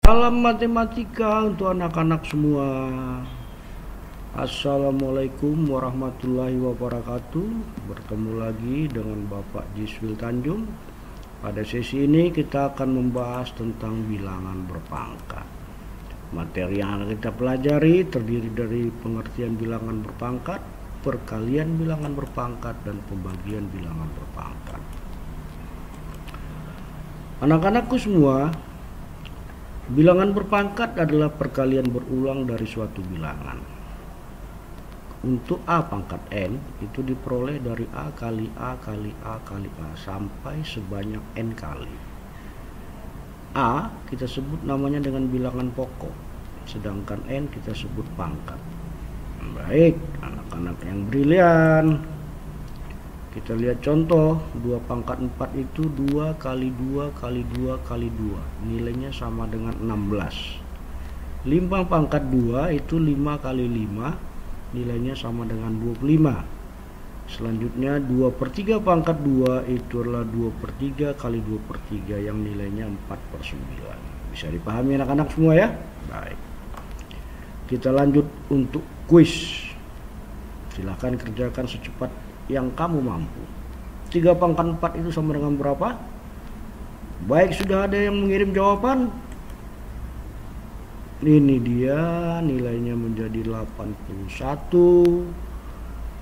Salam matematika untuk anak-anak semua. Assalamualaikum warahmatullahi wabarakatuh. Bertemu lagi dengan Bapak Jiswil Tanjung. Pada sesi ini kita akan membahas tentang bilangan berpangkat. Materi yang akan kita pelajari terdiri dari pengertian bilangan berpangkat, perkalian bilangan berpangkat, dan pembagian bilangan berpangkat. Anak-anakku semua, bilangan berpangkat adalah perkalian berulang dari suatu bilangan. Untuk A pangkat N itu diperoleh dari A kali A kali A kali A sampai sebanyak N kali. A kita sebut namanya dengan bilangan pokok, sedangkan N kita sebut pangkat. Baik, anak-anak yang brilian, kita lihat contoh. 2 pangkat 4 itu 2 kali 2 kali 2 kali 2, nilainya sama dengan 16. 5 pangkat 2 itu 5 kali 5, nilainya sama dengan 25. Selanjutnya 2/3 pangkat 2 itu adalah 2/3 kali 2/3 yang nilainya 4/9. Bisa dipahami anak-anak semua ya? Baik, kita lanjut untuk kuis. Silahkan kerjakan secepat yang kamu mampu. 3 pangkat 4 itu sama dengan berapa? Baik, sudah ada yang mengirim jawaban. Ini dia, nilainya menjadi 81.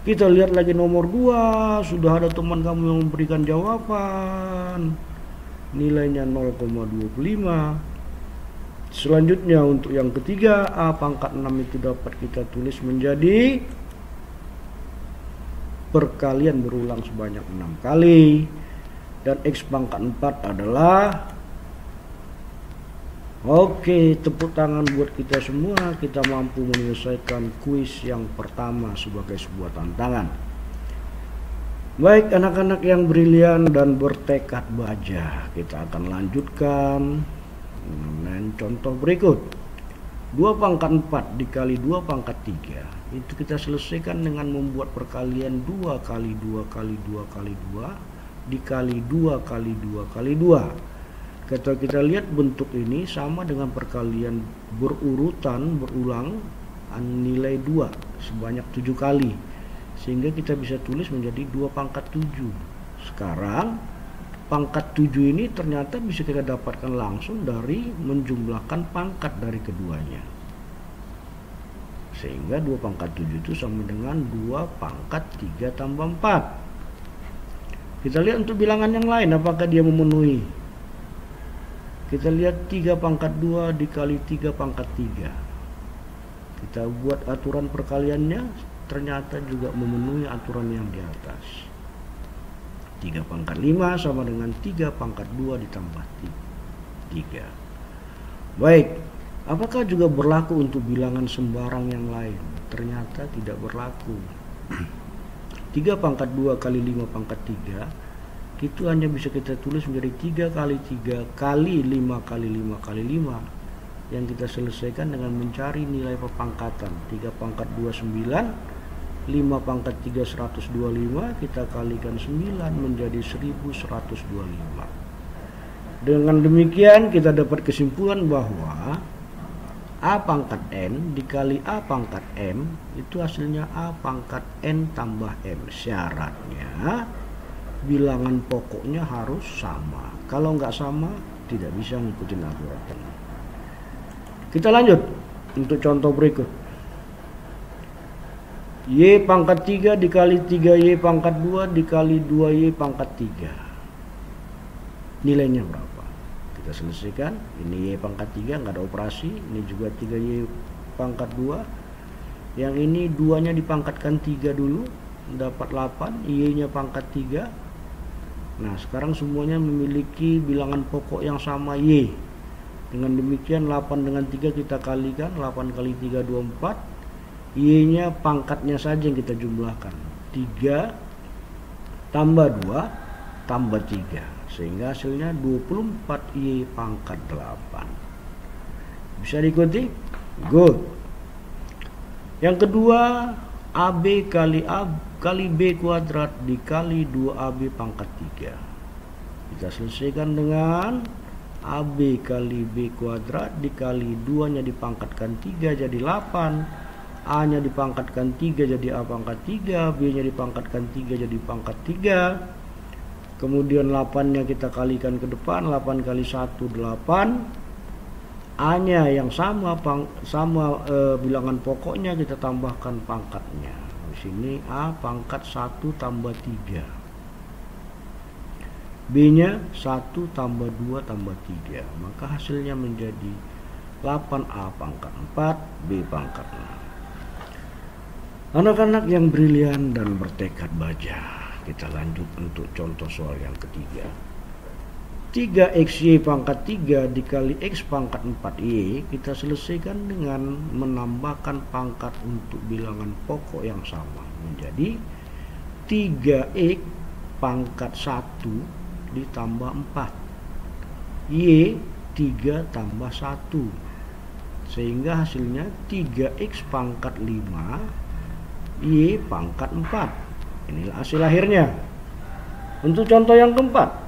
Kita lihat lagi nomor 2. Sudah ada teman kamu yang memberikan jawaban. Nilainya 0,25. Selanjutnya untuk yang ketiga, A pangkat 6 itu dapat kita tulis menjadi perkalian berulang sebanyak 6 kali, dan X pangkat 4 adalah, oke, tepuk tangan buat kita semua. Kita mampu menyelesaikan kuis yang pertama sebagai sebuah tantangan. Baik anak-anak yang brilian dan bertekad baja, kita akan lanjutkan dengan contoh berikut. 2 pangkat 4 dikali 2 pangkat 3 itu kita selesaikan dengan membuat perkalian 2 kali 2 kali 2 kali 2 dikali 2 kali 2 kali 2. Kalau kita lihat bentuk ini sama dengan perkalian berurutan berulang nilai 2 sebanyak 7 kali, sehingga kita bisa tulis menjadi 2 pangkat 7. Sekarang pangkat 7 ini ternyata bisa kita dapatkan langsung dari menjumlahkan pangkat dari keduanya, sehingga 2 pangkat 7 itu sama dengan 2 pangkat 3 tambah 4. Kita lihat untuk bilangan yang lain apakah dia memenuhi. Kita lihat 3 pangkat 2 dikali 3 pangkat 3. Kita buat aturan perkaliannya, ternyata juga memenuhi aturan yang di atas. 3 pangkat 5 sama dengan 3 pangkat 2 ditambah 3. Baik, apakah juga berlaku untuk bilangan sembarang yang lain? Ternyata tidak berlaku. 3 pangkat 2 kali 5 pangkat 3 itu hanya bisa kita tulis menjadi 3 kali 3 kali 5 kali 5 kali 5, yang kita selesaikan dengan mencari nilai pepangkatan. 3 pangkat 2 9, 5 pangkat 3 125, kita kalikan 9 menjadi 1125. Dengan demikian kita dapat kesimpulan bahwa A pangkat N dikali A pangkat M itu hasilnya A pangkat N tambah M. Syaratnya bilangan pokoknya harus sama. Kalau nggak sama, tidak bisa ngikutin aturan. Kita lanjut untuk contoh berikut. Y pangkat 3 dikali 3Y pangkat 2 dikali 2Y pangkat 3. Nilainya berapa? Kita selesaikan. Ini Y pangkat 3 nggak ada operasi. Ini juga 3Y pangkat 2. Yang ini 2-nya dipangkatkan 3 dulu, dapat 8. Y-nya pangkat 3. Nah, sekarang semuanya memiliki bilangan pokok yang sama Y. Dengan demikian 8 dengan 3 kita kalikan, 8 kali 3 24. Y-nya pangkatnya saja yang kita jumlahkan, 3 tambah 2 tambah 3, sehingga hasilnya 24 Y pangkat 8. Bisa diikuti? Good. Yang kedua, AB kali A kali B kuadrat dikali 2AB pangkat 3. Kita selesaikan dengan AB kali B kuadrat dikali 2 nya dipangkatkan 3 jadi 8, A nya dipangkatkan 3 jadi A pangkat 3, B nya dipangkatkan 3 jadi pangkat 3. Kemudian 8 nya kita kalikan ke depan, 8 kali 1 8. A nya yang sama bilangan pokoknya kita tambahkan pangkatnya. Di sini A pangkat 1 tambah 3. B nya 1 tambah 2 tambah 3, maka hasilnya menjadi 8A pangkat 4 B pangkat 6. Anak-anak yang brilian dan bertekad baja, kita lanjut untuk contoh soal yang ketiga. 3XY pangkat 3 dikali X pangkat 4Y kita selesaikan dengan menambahkan pangkat untuk bilangan pokok yang sama menjadi 3X pangkat 1 ditambah 4 Y 3 tambah 1 sehingga hasilnya 3X pangkat 5 Y pangkat 4. Inilah hasil akhirnya. Untuk contoh yang keempat,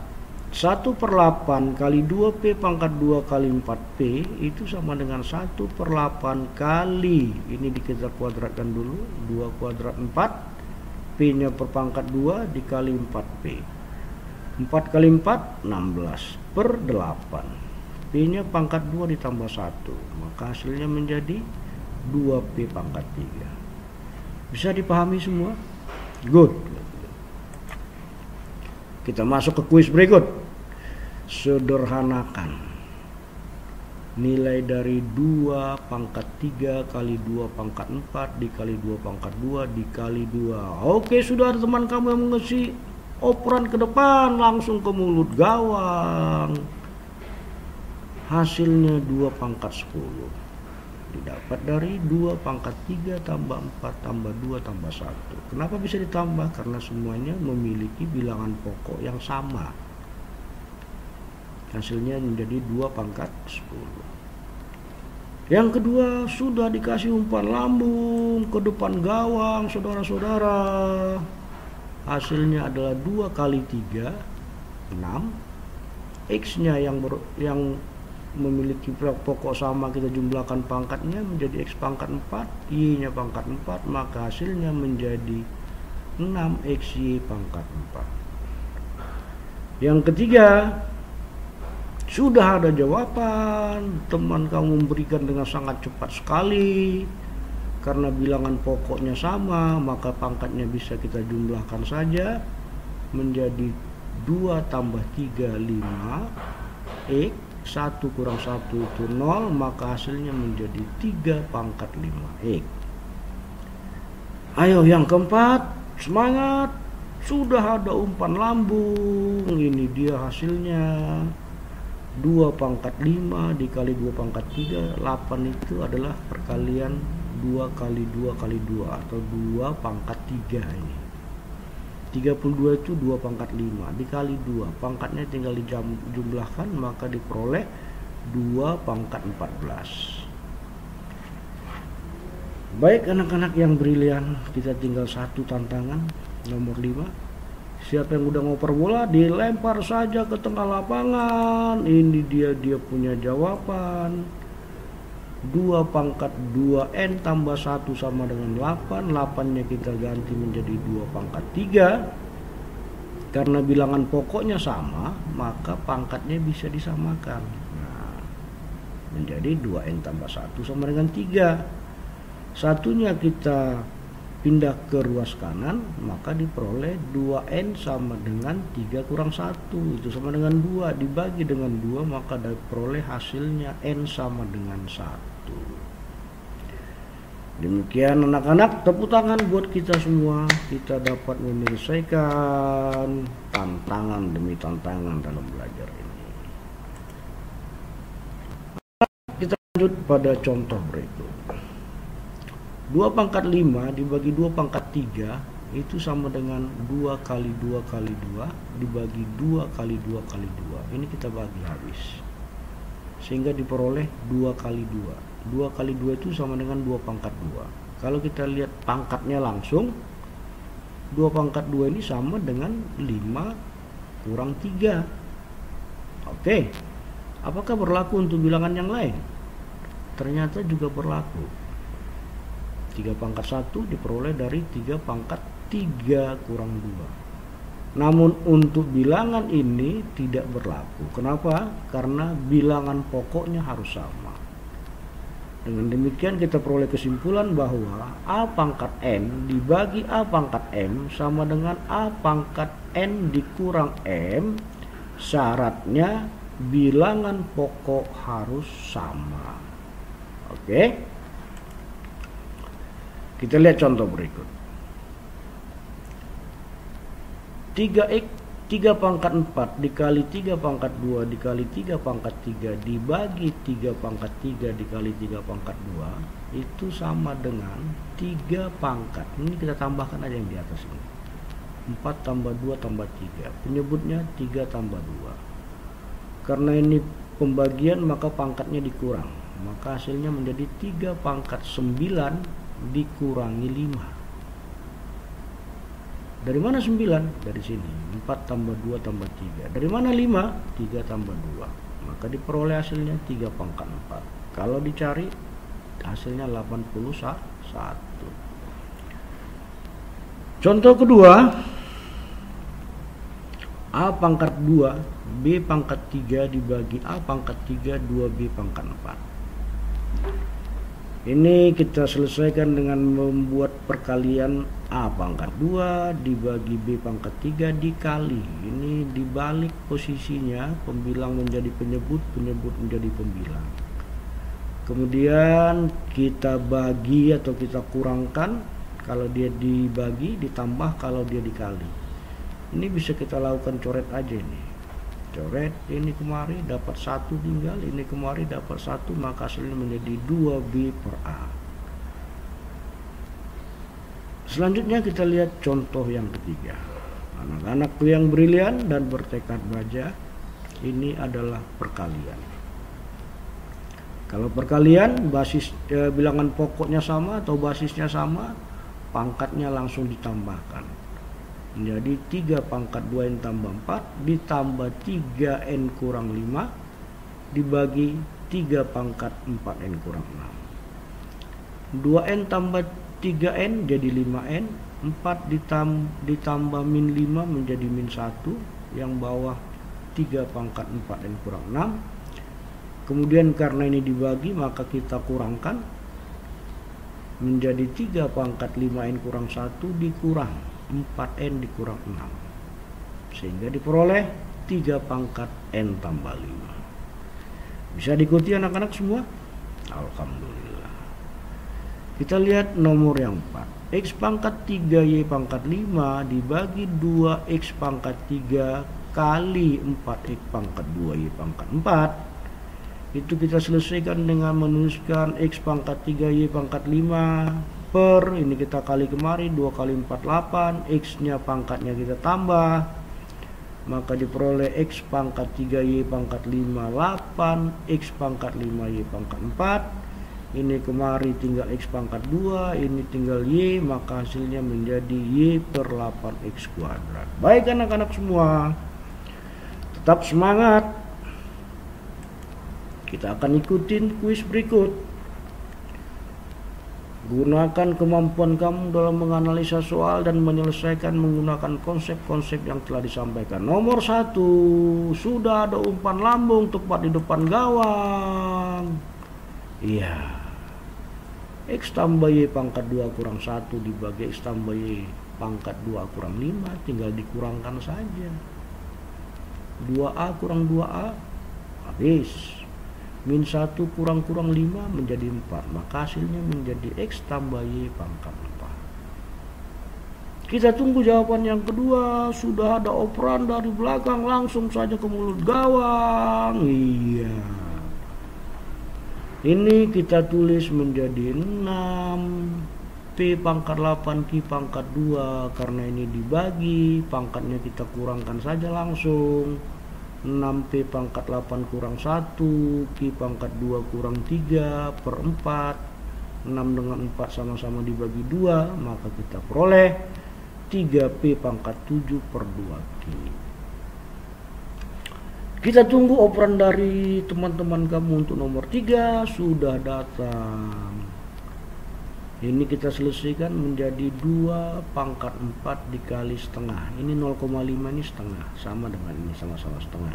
1/8 kali 2P pangkat 2 kali 4P itu sama dengan 1/8 kali, ini kita kuadratkan dulu, 2 kuadrat 4, P nya per pangkat 2 dikali 4P. 4 kali 4 16 per 8, P nya pangkat 2 ditambah 1, maka hasilnya menjadi 2P pangkat 3. Bisa dipahami semua? Good. Kita masuk ke kuis berikut. Sederhanakan nilai dari 2 pangkat 3 kali 2 pangkat 4 dikali 2 pangkat 2 dikali 2. Oke, sudah ada teman kamu yang mengisi operan ke depan, langsung ke mulut gawang. Hasilnya 2 pangkat 10 didapat dari 2 pangkat 3 tambah 4 tambah 2 tambah 1. Kenapa bisa ditambah? Karena semuanya memiliki bilangan pokok yang sama. Hasilnya menjadi 2 pangkat 10. Yang kedua, sudah dikasih umpan lambung ke depan gawang, saudara-saudara. Hasilnya adalah 2 kali 3 6. X nya yang memiliki pokok sama kita jumlahkan pangkatnya menjadi X pangkat 4, Y nya pangkat 4, maka hasilnya menjadi 6XY pangkat 4. Yang ketiga, sudah ada jawaban, teman kamu memberikan dengan sangat cepat sekali. Karena bilangan pokoknya sama, maka pangkatnya bisa kita jumlahkan saja menjadi 2 tambah 3 5 X, 1 kurang 1 itu 0, maka hasilnya menjadi 3 pangkat 5 X. Ayo yang keempat, semangat. Sudah ada umpan lambung, ini dia hasilnya. 2 pangkat 5 dikali 2 pangkat 3, 8 itu adalah perkalian 2 kali 2 kali 2 atau 2 pangkat 3 ini. 32 itu 2 pangkat 5 dikali 2, pangkatnya tinggal dijumlahkan maka diperoleh 2 pangkat 14. Baik anak-anak yang brilian, kita tinggal satu tantangan nomor 5. Siapa yang udah ngoper bola dilempar saja ke tengah lapangan. Ini dia punya jawaban. 2 pangkat 2N tambah 1 sama dengan 8. 8 nya kita ganti menjadi 2 pangkat 3. Karena bilangan pokoknya sama, maka pangkatnya bisa disamakan. Nah, menjadi 2N tambah 1 sama dengan 3. Satunya kita pindah ke ruas kanan, maka diperoleh 2N sama dengan 3 kurang 1. Itu sama dengan 2. Dibagi dengan 2, maka diperoleh hasilnya N sama dengan 1. Demikian anak-anak, tepuk tangan buat kita semua. Kita dapat menyelesaikan tantangan demi tantangan dalam belajar ini. Kita lanjut pada contoh berikut. 2 pangkat 5 dibagi 2 pangkat 3 itu sama dengan 2 kali 2 kali 2 dibagi 2 kali 2 kali 2. Ini kita bagi habis, sehingga diperoleh 2 kali 2. 2 kali 2 itu sama dengan 2 pangkat 2. Kalau kita lihat pangkatnya langsung, 2 pangkat 2 ini sama dengan 5 kurang 3. Oke, Apakah berlaku untuk bilangan yang lain? Ternyata juga berlaku. 3 pangkat 1 diperoleh dari 3 pangkat 3 kurang 2. Namun untuk bilangan ini tidak berlaku. Kenapa? Karena bilangan pokoknya harus sama. Dengan demikian kita peroleh kesimpulan bahwa A pangkat N dibagi A pangkat M sama dengan A pangkat N dikurang M. Syaratnya bilangan pokok harus sama. Oke? Kita lihat contoh berikut. 3 pangkat 4 dikali 3 pangkat 2 dikali 3 pangkat 3 dibagi 3 pangkat 3 dikali 3 pangkat 2 itu sama dengan 3 pangkat. Ini kita tambahkan aja yang di atas ini. 4 tambah 2 tambah 3. Penyebutnya 3 tambah 2. Karena ini pembagian maka pangkatnya dikurang. Maka hasilnya menjadi 3 pangkat 9 dikurangi 5. Dari mana 9? Dari sini. 4 tambah 2 tambah 3. Dari mana 5? 3 tambah 2. Maka diperoleh hasilnya 3 pangkat 4. Kalau dicari hasilnya 81. Contoh kedua, A pangkat 2 B pangkat 3 dibagi A pangkat 3 2B pangkat 4. Ini kita selesaikan dengan membuat perkalian A pangkat 2 dibagi B pangkat 3 dikali. Ini dibalik posisinya, pembilang menjadi penyebut, penyebut menjadi pembilang. Kemudian kita bagi atau kita kurangkan, kalau dia dibagi, ditambah kalau dia dikali. Ini bisa kita lakukan coret aja nih. Coret ini kemari dapat 1 tinggal, ini kemari dapat 1, maka hasilnya menjadi 2B per A. Selanjutnya kita lihat contoh yang ketiga. Anak-anakku yang brilian dan bertekad baja, ini adalah perkalian. Kalau perkalian basis bilangan pokoknya sama atau basisnya sama, pangkatnya langsung ditambahkan. Jadi 3 pangkat 2N tambah 4 ditambah 3N kurang 5 dibagi 3 pangkat 4N kurang 6. 2N tambah 3N jadi 5N. 4 ditambah min 5 menjadi min 1. Yang bawah 3 pangkat 4N kurang 6. Kemudian karena ini dibagi maka kita kurangkan menjadi 3 pangkat 5N kurang 1 dikurang 4N dikurang 6, sehingga diperoleh 3 pangkat N tambah 5. Bisa diikuti anak-anak semua? Alhamdulillah. Kita lihat nomor yang 4. X pangkat 3Y pangkat 5 dibagi 2X pangkat 3 kali 4X pangkat 2Y pangkat 4. Itu kita selesaikan dengan menuliskan X pangkat 3Y pangkat 5 per, ini kita kali kemari 2 kali 4 8, X nya pangkatnya kita tambah, maka diperoleh X pangkat 3Y pangkat 5 8, X pangkat 5Y pangkat 4. Ini kemari tinggal X pangkat 2, ini tinggal Y, maka hasilnya menjadi Y per 8X kuadrat. Baik anak-anak semua, tetap semangat. Kita akan ikutin kuis berikut. Gunakan kemampuan kamu dalam menganalisa soal dan menyelesaikan menggunakan konsep-konsep yang telah disampaikan. Nomor 1, sudah ada umpan lambung tepat di depan gawang. Iya. X tambah Y pangkat 2 kurang 1 dibagi X tambah Y pangkat 2 kurang 5, tinggal dikurangkan saja. 2A kurang 2A, habis. Min 1 kurang-kurang 5 menjadi 4, maka hasilnya menjadi X tambah Y pangkat 4. Kita tunggu jawaban yang kedua. Sudah ada operan dari belakang, langsung saja ke mulut gawang. Iya. Ini kita tulis menjadi 6 P pangkat 8 Q pangkat 2. Karena ini dibagi, pangkatnya kita kurangkan saja langsung. 6P pangkat 8 kurang 1, Q pangkat 2 kurang 3 per 4. 6 dengan 4 sama-sama dibagi 2, maka kita peroleh 3P pangkat 7 per 2Q. Kita tunggu operan dari teman-teman kamu untuk nomor 3 sudah datang. Ini kita selesaikan menjadi 2 pangkat 4 dikali setengah. Ini 0,5 ini setengah, sama dengan ini, sama-sama setengah.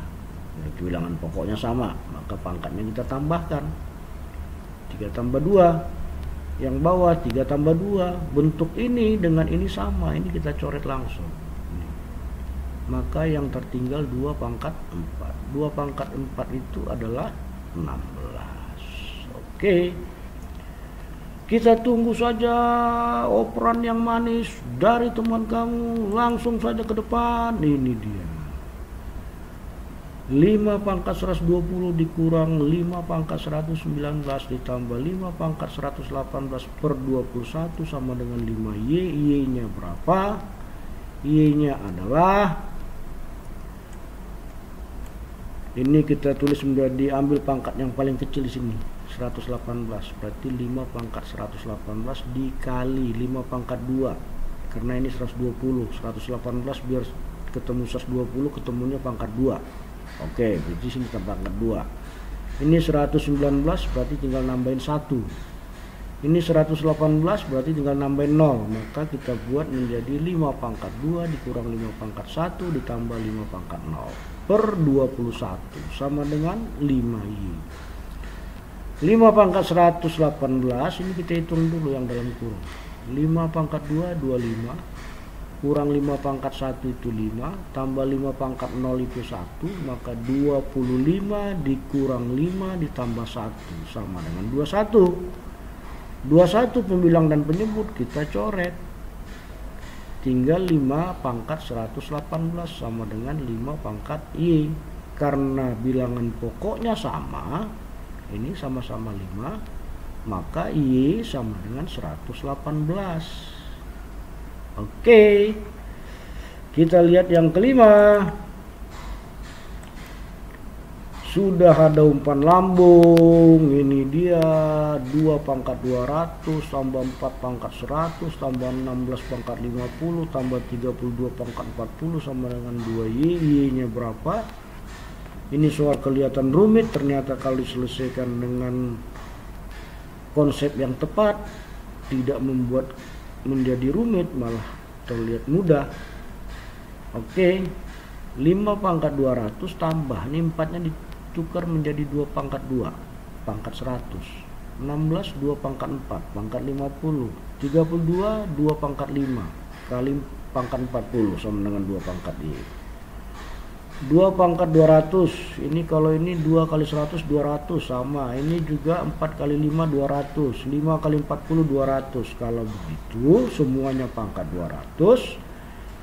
Jadi bilangan pokoknya sama, maka pangkatnya kita tambahkan. 3 tambah 2, yang bawah 3 tambah 2. Bentuk ini dengan ini sama, ini kita coret langsung. Maka yang tertinggal 2 pangkat 4. 2 pangkat 4 itu adalah 16. Oke. Kita tunggu saja operan yang manis dari teman kamu. Langsung saja ke depan. Ini dia. 5 pangkat 120 dikurang 5 pangkat 119 ditambah 5 pangkat 118 per 21 sama dengan 5Y. Y-nya berapa? Y-nya adalah, ini kita tulis menjadi, ambil pangkat yang paling kecil di sini, 118. Berarti 5 pangkat 118 dikali 5 pangkat 2. Karena ini 120, 118 biar ketemu 120 ketemunya pangkat 2. Oke, berarti sini pangkat 2. Ini 119 berarti tinggal nambahin 1. Ini 118 berarti tinggal nambahin 0. Maka kita buat menjadi 5 pangkat 2 dikurang 5 pangkat 1 ditambah 5 pangkat 0 per 21 sama dengan 5Y. 5 pangkat 118 ini kita hitung dulu yang dalam kurung. 5 pangkat 2 25 kurang 5 pangkat 1 itu 5 tambah 5 pangkat 0 itu 1, maka 25 dikurang 5 ditambah 1 sama dengan 21. 21 pembilang dan penyebut kita coret. Tinggal 5 pangkat 118 sama dengan 5 pangkat Y. Karena bilangan pokoknya sama, ini sama-sama 5, maka Y sama dengan 118. Oke, kita lihat yang kelima. Sudah ada umpan lambung. Ini dia 2 pangkat 200 tambah 4 pangkat 100 tambah 16 pangkat 50 tambah 32 pangkat 40 sama dengan 2Y. Y-nya berapa? Ini soal kelihatan rumit, ternyata kalau diselesaikan dengan konsep yang tepat tidak membuat menjadi rumit, malah terlihat mudah. Oke, 5 pangkat 200 tambah, ini 4 nya ditukar menjadi 2 pangkat 2 pangkat 100, 16 2 pangkat 4 pangkat 50, 32 2 pangkat 5 kali pangkat 40 sama dengan 2 pangkat Y. 2 pangkat 200, ini kalau ini 2 kali 100 200 sama, ini juga 4 kali 5 200, 5 kali 40 200. Kalau begitu semuanya pangkat 200,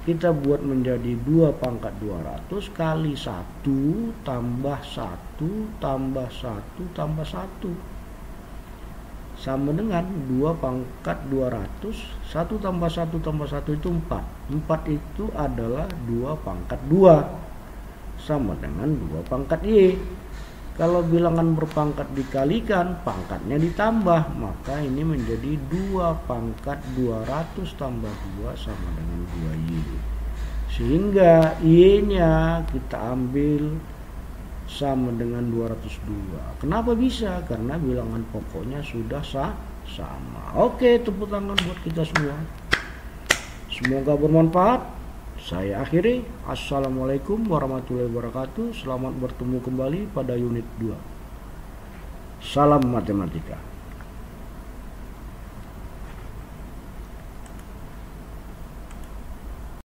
kita buat menjadi 2 pangkat 200 kali 1 tambah 1 tambah 1 tambah 1 sama dengan 2 pangkat 200. 1 tambah 1 tambah 1 itu 4. 4 itu adalah 2 pangkat 2 sama dengan 2 pangkat Y. Kalau bilangan berpangkat dikalikan, pangkatnya ditambah, maka ini menjadi 2 pangkat 200 tambah 2 sama dengan 2Y. Sehingga Y-nya kita ambil sama dengan 202. Kenapa bisa? Karena bilangan pokoknya sudah sama. Oke, tepuk tangan buat kita semua. Semoga bermanfaat. Saya akhiri. Assalamualaikum warahmatullahi wabarakatuh. Selamat bertemu kembali pada unit 2. Salam matematika.